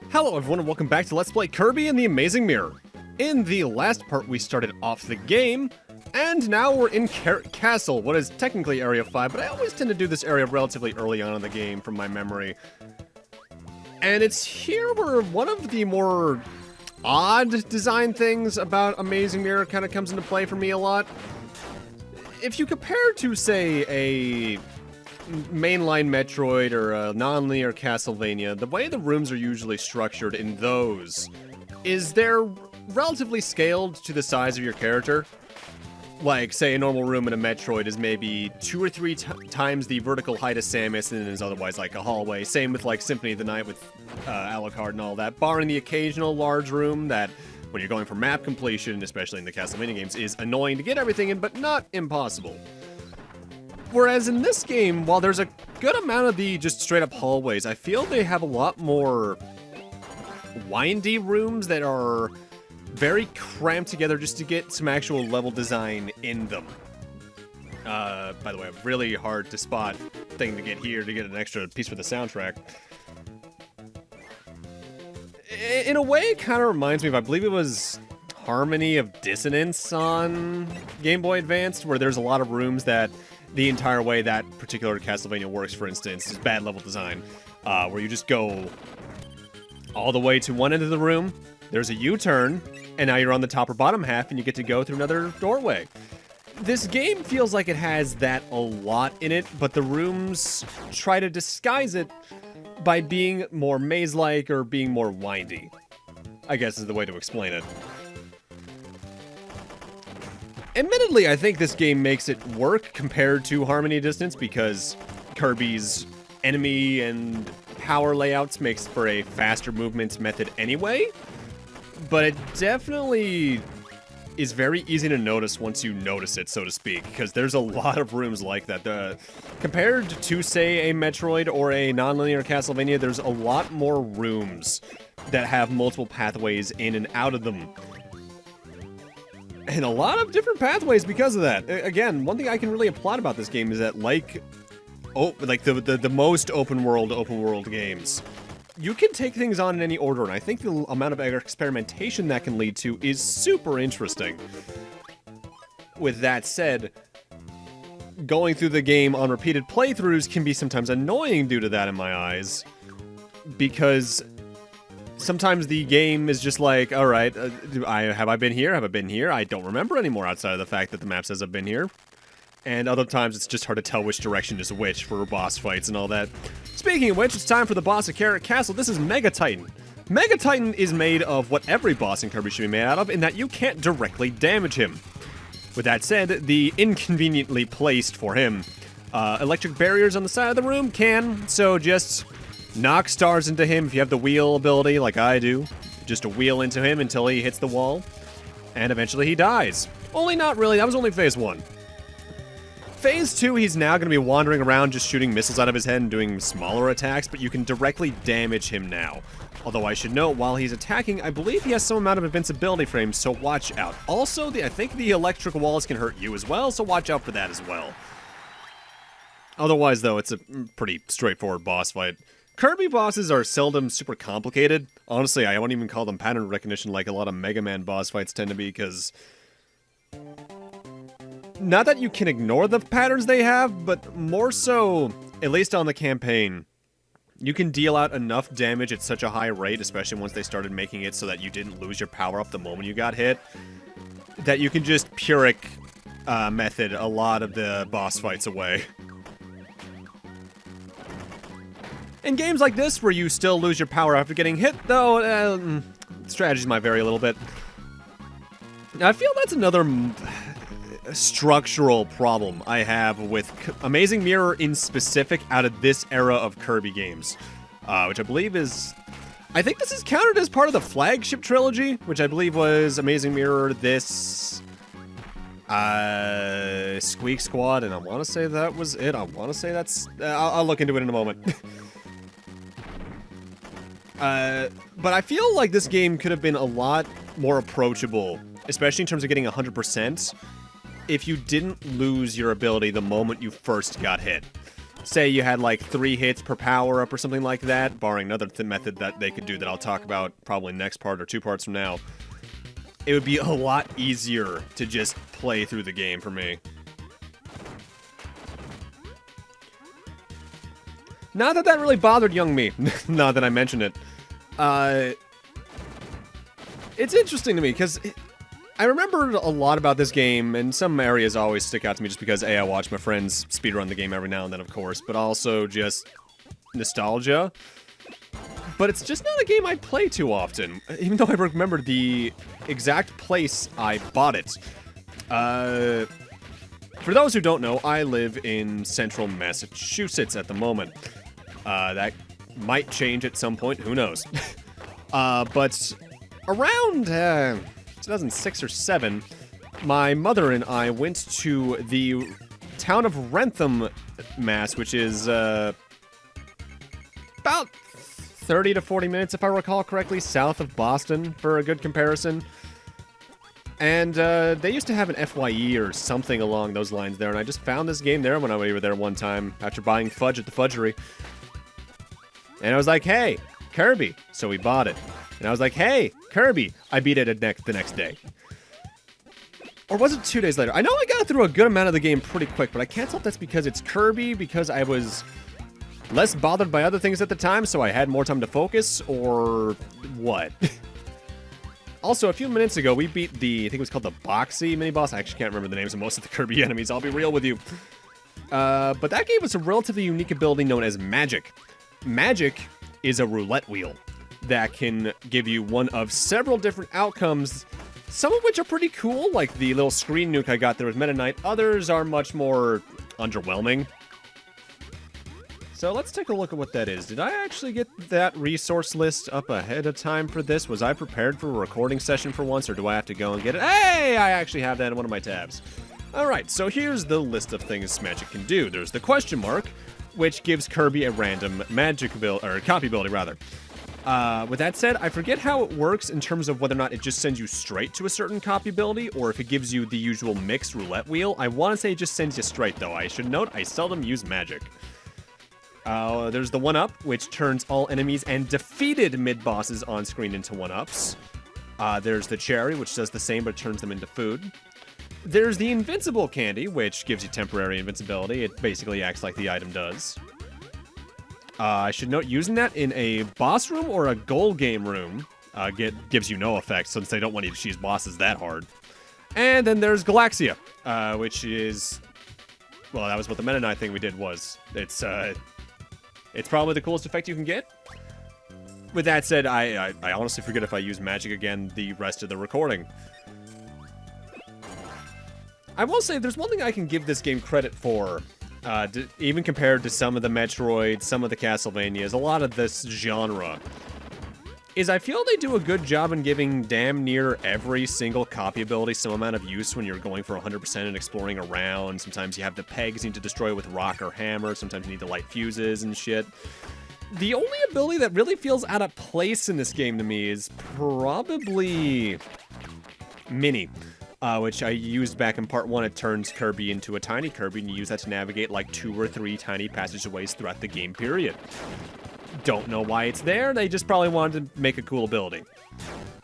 Hello everyone and welcome back to Let's Play Kirby and the Amazing Mirror. In the last part we started off the game, and now we're in Castle, what is technically Area 5, but I always tend to do this area relatively early on in the game from my memory. And it's here where one of the more odd design things about Amazing Mirror kind of comes into play for me a lot. If you compare to, say, a mainline Metroid or a non-linear Castlevania, the way the rooms are usually structured in those is they're relatively scaled to the size of your character. Like, say, a normal room in a Metroid is maybe 2 or 3 times the vertical height of Samus and is otherwise like a hallway. Same with, like, Symphony of the Night with Alucard and all that, barring the occasional large room that, when you're going for map completion, especially in the Castlevania games, is annoying to get everything in, but not impossible. Whereas in this game, while there's a good amount of the just straight-up hallways, I feel they have a lot more windy rooms that are very cramped together just to get some actual level design in them. By the way, a really hard to spot thing to get here to get an extra piece for the soundtrack. In a way, it kind of reminds me of, I believe it was Harmony of Dissonance on Game Boy Advance, where there's a lot of rooms that the entire way that particular Castlevania works, for instance, is bad level design, where you just go all the way to one end of the room, there's a U-turn, and now you're on the top or bottom half, and you get to go through another doorway. This game feels like it has that a lot in it, but the rooms try to disguise it by being more maze-like or being more windy, I guess is the way to explain it. Admittedly, I think this game makes it work compared to Harmony Distance because Kirby's enemy and power layouts makes for a faster movement method anyway, but it definitely is very easy to notice once you notice it, so to speak, because there's a lot of rooms like that. Compared to, say, a Metroid or a non-linear Castlevania, there's a lot more rooms that have multiple pathways in and out of them. And a lot of different pathways because of that. Again, one thing I can really applaud about this game is that, like the most open world games, you can take things on in any order, and I think the amount of experimentation that can lead to is super interesting. With that said, going through the game on repeated playthroughs can be sometimes annoying due to that in my eyes, because sometimes the game is just like, alright, have I been here? Have I been here? I don't remember anymore outside of the fact that the map says I've been here. And other times it's just hard to tell which direction is which for boss fights and all that. Speaking of which, it's time for the boss of Carrot Castle. This is Mega Titan. Mega Titan is made of what every boss in Kirby should be made out of, in that you can't directly damage him. With that said, the inconveniently placed for him electric barriers on the side of the room can, so just knock stars into him if you have the wheel ability like I do. Just a wheel into him until he hits the wall, and eventually he dies. Only not really, that was only phase 1. Phase 2, he's now going to be wandering around just shooting missiles out of his head and doing smaller attacks, but you can directly damage him now. Although I should note, while he's attacking, I believe he has some amount of invincibility for him, so watch out. Also, I think the electric walls can hurt you as well, so watch out for that as well. Otherwise, though, it's a pretty straightforward boss fight. Kirby bosses are seldom super complicated. Honestly, I won't even call them pattern recognition like a lot of Mega Man boss fights tend to be, because not that you can ignore the patterns they have, but more so, at least on the campaign, you can deal out enough damage at such a high rate, especially once they started making it so that you didn't lose your power-up the moment you got hit, that you can just Pyrrhic method a lot of the boss fights away. In games like this, where you still lose your power after getting hit, though, strategies might vary a little bit. Now, I feel that's another structural problem I have with Amazing Mirror in specific out of this era of Kirby games, which I believe is, I think this is counted as part of the flagship trilogy, which I believe was Amazing Mirror, this, Squeak Squad, and I want to say that was it. I want to say that's, I'll look into it in a moment. But I feel like this game could have been a lot more approachable, especially in terms of getting 100%, if you didn't lose your ability the moment you first got hit. say you had like 3 hits per power-up or something like that, barring another method that they could do that I'll talk about probably next part or 2 parts from now, it would be a lot easier to just play through the game for me. Not that that really bothered young me, now that I mentioned it. It's interesting to me, because I remember a lot about this game, and some areas always stick out to me just because, A, I watch my friends speedrun the game every now and then, of course, but also just nostalgia. But it's just not a game I play too often, even though I remember the exact place I bought it. For those who don't know, I live in central Massachusetts at the moment. That might change at some point, who knows. But around 2006 or 7, my mother and I went to the town of Wrentham, Mass, which is about 30 to 40 minutes, if I recall correctly, south of Boston, for a good comparison. And they used to have an FYE or something along those lines there, and I just found this game there when we were there one time after buying fudge at the fudgery. And I was like, hey, Kirby. So we bought it. And I was like, hey, Kirby. I beat it the next day. Or was it 2 days later? I know I got through a good amount of the game pretty quick, but I can't tell if that's because it's Kirby, because I was less bothered by other things at the time, so I had more time to focus, or what? Also, a few minutes ago, we beat the, I think it was called the Boxy mini-boss. I actually can't remember the names of most of the Kirby enemies, I'll be real with you. But that gave us a relatively unique ability known as Magic. Magic is a roulette wheel that can give you one of several different outcomes, some of which are pretty cool, like the little screen nuke I got there with Meta Knight. Others are much more underwhelming. So let's take a look at what that is. Did I actually get that resource list up ahead of time for this? Was I prepared for a recording session for once, or do I have to go and get it? Hey, I actually have that in one of my tabs. Alright, so here's the list of things Magic can do. There's the question mark, which gives Kirby a random magic ability, or copy ability, rather. With that said, I forget how it works in terms of whether or not it just sends you straight to a certain copy ability, or if it gives you the usual mixed roulette wheel. I want to say it just sends you straight, though. I should note, I seldom use magic. There's the 1-up, which turns all enemies and defeated mid-bosses on screen into 1-ups. There's the cherry, which does the same but turns them into food. There's the Invincible Candy, which gives you temporary invincibility. It basically acts like the item does. I should note, using that in a boss room or a goal game room gives you no effect, since they don't want you to cheese bosses that hard. And then there's Galaxia, which is... Well, that was what the Meta Knight thing we did was. It's probably the coolest effect you can get. With that said, I honestly forget if I use magic again the rest of the recording. I will say, there's one thing I can give this game credit for, even compared to some of the Metroids, some of the Castlevanias, a lot of this genre, is I feel they do a good job in giving damn near every single copy ability some amount of use when you're going for 100% and exploring around. Sometimes you have the pegs you need to destroy with rock or hammer, sometimes you need to light fuses and shit. The only ability that really feels out of place in this game to me is probably Mini. Which I used back in part 1. It turns Kirby into a tiny Kirby, and you use that to navigate like 2 or 3 tiny passageways throughout the game period. Don't know why it's there, they just probably wanted to make a cool ability.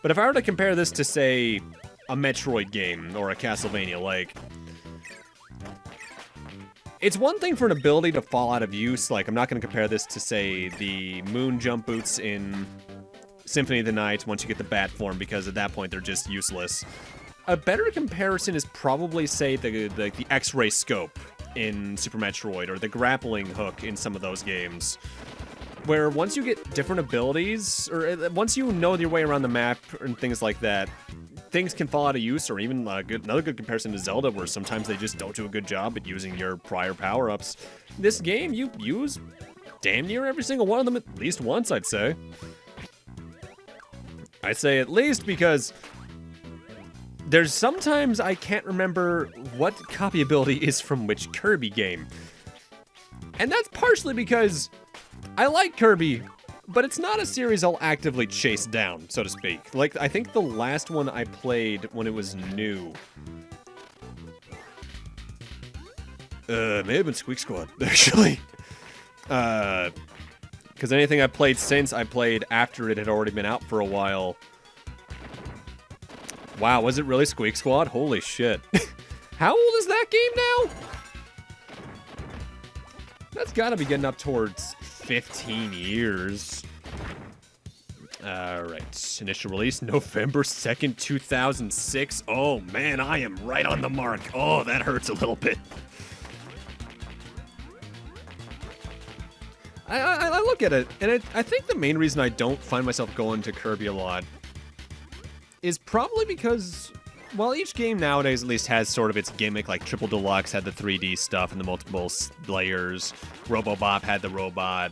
But if I were to compare this to, say, a Metroid game, or a Castlevania, like... It's one thing for an ability to fall out of use, like, I'm not going to compare this to, say, the moon jump boots in Symphony of the Night once you get the bat form, because at that point they're just useless. A better comparison is probably, say, the X-ray scope in Super Metroid, or the grappling hook in some of those games, where once you get different abilities, or once you know your way around the map and things like that, things can fall out of use. Or even another good comparison to Zelda, where sometimes they just don't do a good job at using your prior power-ups. This game, you use damn near every single one of them at least once, I'd say. I say at least because... There's sometimes I can't remember what copy ability is from which Kirby game. And that's partially because I like Kirby, but it's not a series I'll actively chase down, so to speak. Like, I think the last one I played when it was new... may have been Squeak Squad, actually. Because anything I played since, I played after it had already been out for a while. Wow, was it really Squeak Squad? Holy shit. How old is that game now? That's gotta be getting up towards 15 years. Alright, initial release, November 2nd, 2006. Oh man, I am right on the mark. Oh, that hurts a little bit. I look at it, and I think the main reason I don't find myself going to Kirby a lot is probably because, well, each game nowadays at least has sort of its gimmick, like Triple Deluxe had the 3D stuff and the multiple layers, Robobop had the robot,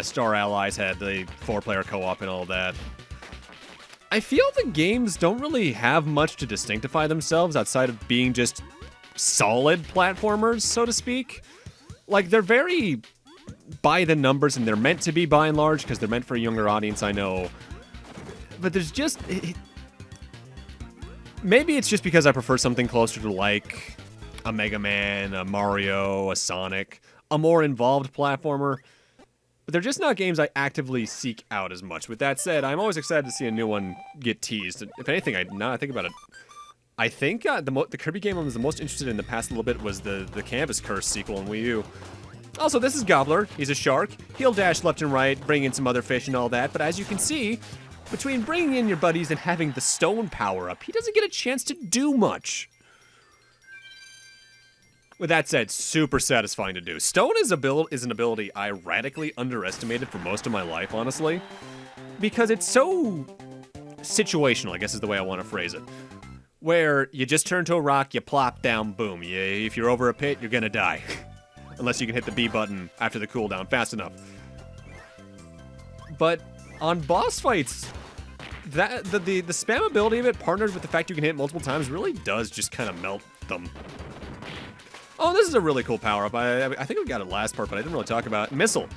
Star Allies had the 4-player co-op and all that. I feel the games don't really have much to distinctify themselves outside of being just solid platformers, so to speak. Like, they're very by the numbers, and they're meant to be by and large, because they're meant for a younger audience, I know. But there's just... maybe it's just because I prefer something closer to, like, a Mega Man, a Mario, a Sonic, a more involved platformer. But they're just not games I actively seek out as much. With that said, I'm always excited to see a new one get teased. If anything, now I think about it, I think the Kirby game I was the most interested in the past little bit was the Canvas Curse sequel on Wii U. Also, this is Gobbler. He's a shark. He'll dash left and right, bring in some other fish and all that. But as you can see, between bringing in your buddies and having the stone power-up, he doesn't get a chance to do much. With that said, super satisfying to do. Stone is an ability I radically underestimated for most of my life, honestly. Because it's so situational, I guess is the way I want to phrase it. Where you just turn to a rock, you plop down, boom. If you're over a pit, you're gonna die. Unless you can hit the B button after the cooldown fast enough. But on boss fights, the spam ability of it, partnered with the fact you can hit it multiple times, really does just kind of melt them. Oh, this is a really cool power-up. I think we got it last part, but I didn't really talk about it. Missile.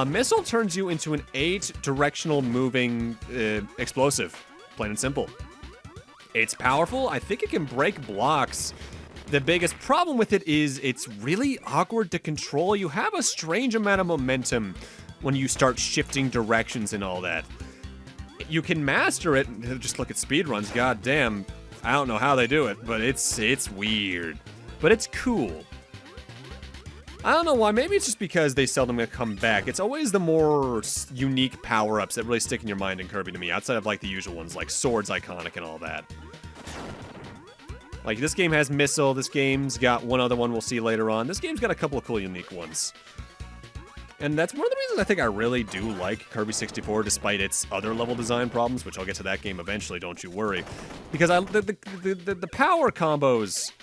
Missile turns you into an 8-directional moving explosive. Plain and simple. It's powerful. I think it can break blocks. The biggest problem with it is it's really awkward to control. You have a strange amount of momentum when you start shifting directions and all that. You can master it. Just look at speedruns. God damn. I don't know how they do it, but it's weird. But it's cool. I don't know why. Maybe it's just because they seldom come back. It's always the more unique power-ups that really stick in your mind in Kirby to me, outside of like the usual ones, like Sword's iconic and all that. Like, this game has Missile, this game's got one other one we'll see later on. This game's got a couple of cool, unique ones. And that's one of the reasons I think I really do like Kirby 64, despite its other level design problems, which I'll get to that game eventually, don't you worry. Because the power combos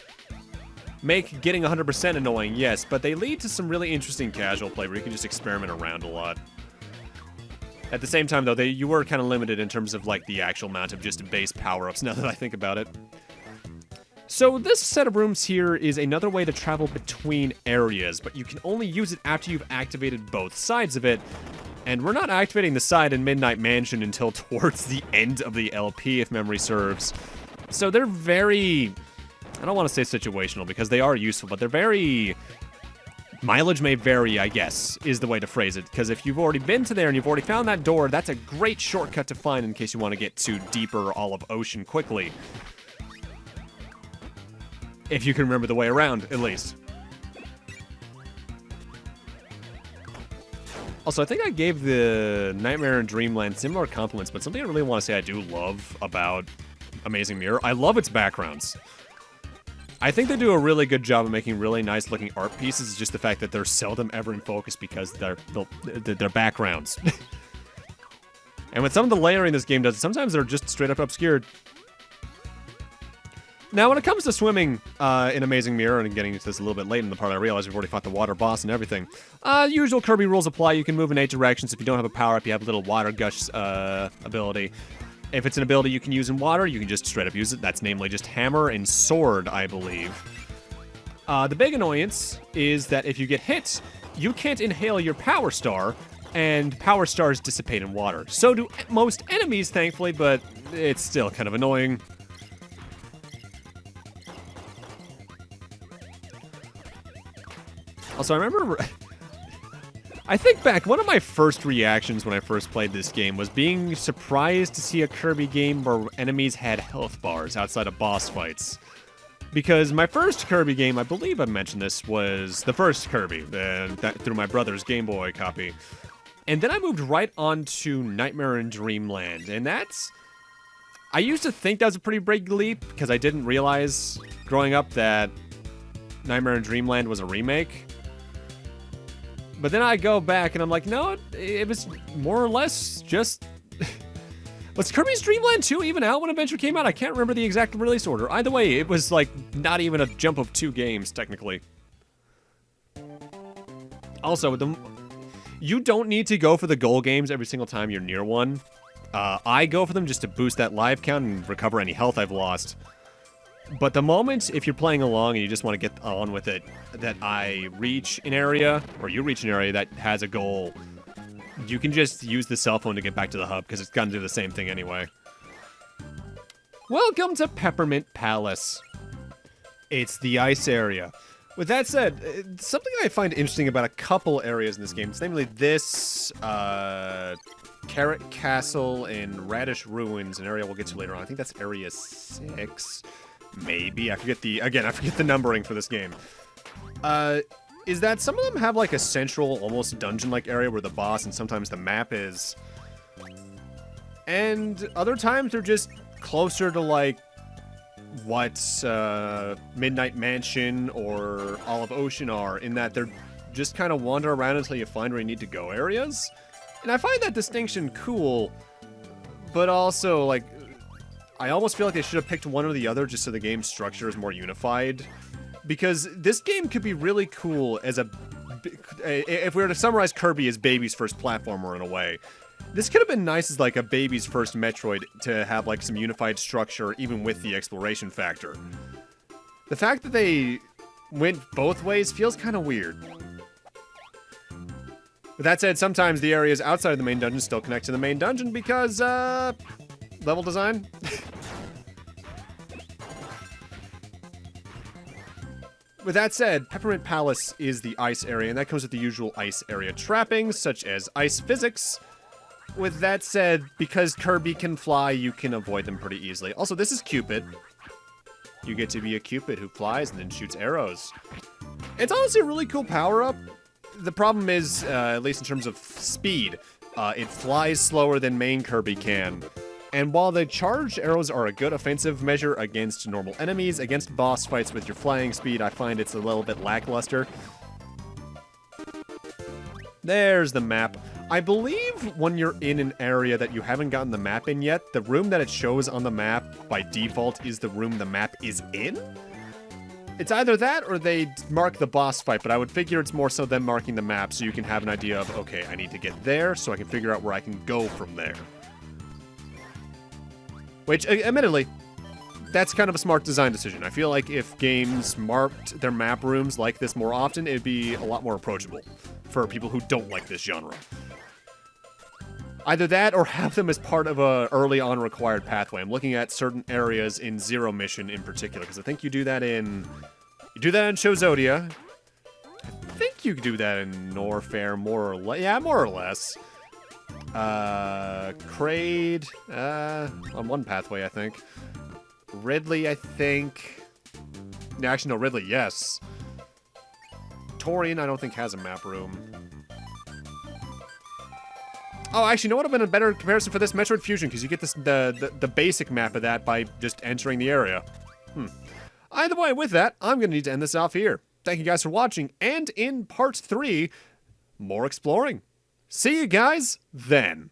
make getting 100% annoying, yes, but they lead to some really interesting casual play where you can just experiment around a lot. At the same time, though, you were kind of limited in terms of, like, the actual amount of just base power-ups, now that I think about it. So this set of rooms here is another way to travel between areas, but you can only use it after you've activated both sides of it. And we're not activating the side in Midnight Mansion until towards the end of the LP, if memory serves. So they're very... I don't want to say situational, because they are useful, but they're very... Mileage may vary, I guess, is the way to phrase it. Because if you've already been to there and you've already found that door, that's a great shortcut to find in case you want to get to deeper Olive Ocean quickly. If you can remember the way around, at least. Also, I think I gave the Nightmare in Dreamland similar compliments, but something I really want to say I do love about Amazing Mirror, I love its backgrounds. I think they do a really good job of making really nice looking art pieces. It's just the fact that they're seldom ever in focus because they're backgrounds. And with some of the layering this game does, sometimes they're just straight up obscured. Now, when it comes to swimming in Amazing Mirror, and getting into this a little bit late in the part, I realize we've already fought the water boss and everything. Usual Kirby rules apply. You can move in 8 directions. If you don't have a power-up, you have a little water gush ability. If it's an ability you can use in water, you can just straight up use it. That's namely just Hammer and Sword, I believe. The big annoyance is that if you get hit, you can't inhale your Power Star, and Power Stars dissipate in water. So do most enemies, thankfully, but it's still kind of annoying. Also, I remember I think back, one of my first reactions when I first played this game was being surprised to see a Kirby game where enemies had health bars outside of boss fights. Because my first Kirby game, I believe I mentioned this, was the first Kirby, through my brother's Game Boy copy. And then I moved right on to Nightmare in Dreamland, and that's... I used to think that was a pretty big leap, because I didn't realize, growing up, that Nightmare in Dreamland was a remake. But then I go back and I'm like, no, it was more or less just... Was Kirby's Dream Land 2 even out when Adventure came out? I can't remember the exact release order. Either way, it was like not even a jump of 2 games, technically. Also, you don't need to go for the goal games every single time you're near one. I go for them just to boost that life count and recover any health I've lost. But the moment, if you're playing along and you just want to get on with it, that I reach an area, or you reach an area that has a goal, you can just use the cell phone to get back to the hub, because it's gonna do the same thing anyway. Welcome to Peppermint Palace. It's the ice area. With that said, something I find interesting about a couple areas in this game, it's namely this, Carrot Castle and Radish Ruins, an area we'll get to later on. I think that's Area 6. Maybe. I forget the numbering for this game. Is that some of them have like a central, almost dungeon-like area where the boss and sometimes the map is. And other times they're just closer to like what Midnight Mansion or Olive Ocean are, in that they're just kind of wander around until you find where you need to go areas. And I find that distinction cool, but also like I almost feel like they should have picked one or the other just so the game's structure is more unified. Because this game could be really cool as if we were to summarize Kirby as baby's first platformer in a way. This could have been nice as like a baby's first Metroid to have like some unified structure even with the exploration factor. The fact that they went both ways feels kind of weird. With that said, sometimes the areas outside of the main dungeon still connect to the main dungeon because, level design? With that said, Peppermint Palace is the ice area, and that comes with the usual ice area trappings, such as ice physics. With that said, because Kirby can fly, you can avoid them pretty easily. Also, this is Cupid. You get to be a Cupid who flies and then shoots arrows. It's honestly a really cool power-up. The problem is, at least in terms of speed, it flies slower than main Kirby can. And while the charged arrows are a good offensive measure against normal enemies, against boss fights with your flying speed, I find it's a little bit lackluster. There's the map. I believe when you're in an area that you haven't gotten the map in yet, the room that it shows on the map by default is the room the map is in? It's either that or they mark the boss fight, but I would figure it's more so them marking the map so you can have an idea of, okay, I need to get there so I can figure out where I can go from there. Which, admittedly, that's kind of a smart design decision. I feel like if games marked their map rooms like this more often, it'd be a lot more approachable for people who don't like this genre. Either that or have them as part of a early on required pathway. I'm looking at certain areas in Zero Mission in particular, because I think you do that in Chozodia. I think you do that in Norfair, more or less. Yeah, more or less. Kraid, on one pathway, I think. Ridley, I think. No, actually, no, Ridley, yes. Torian, I don't think has a map room. Oh, actually, you know what would have been a better comparison for this? Metroid Fusion, because you get this the basic map of that by just entering the area. Either way, with that, I'm going to need to end this off here. Thank you guys for watching, and in part 3, more exploring. See you guys then.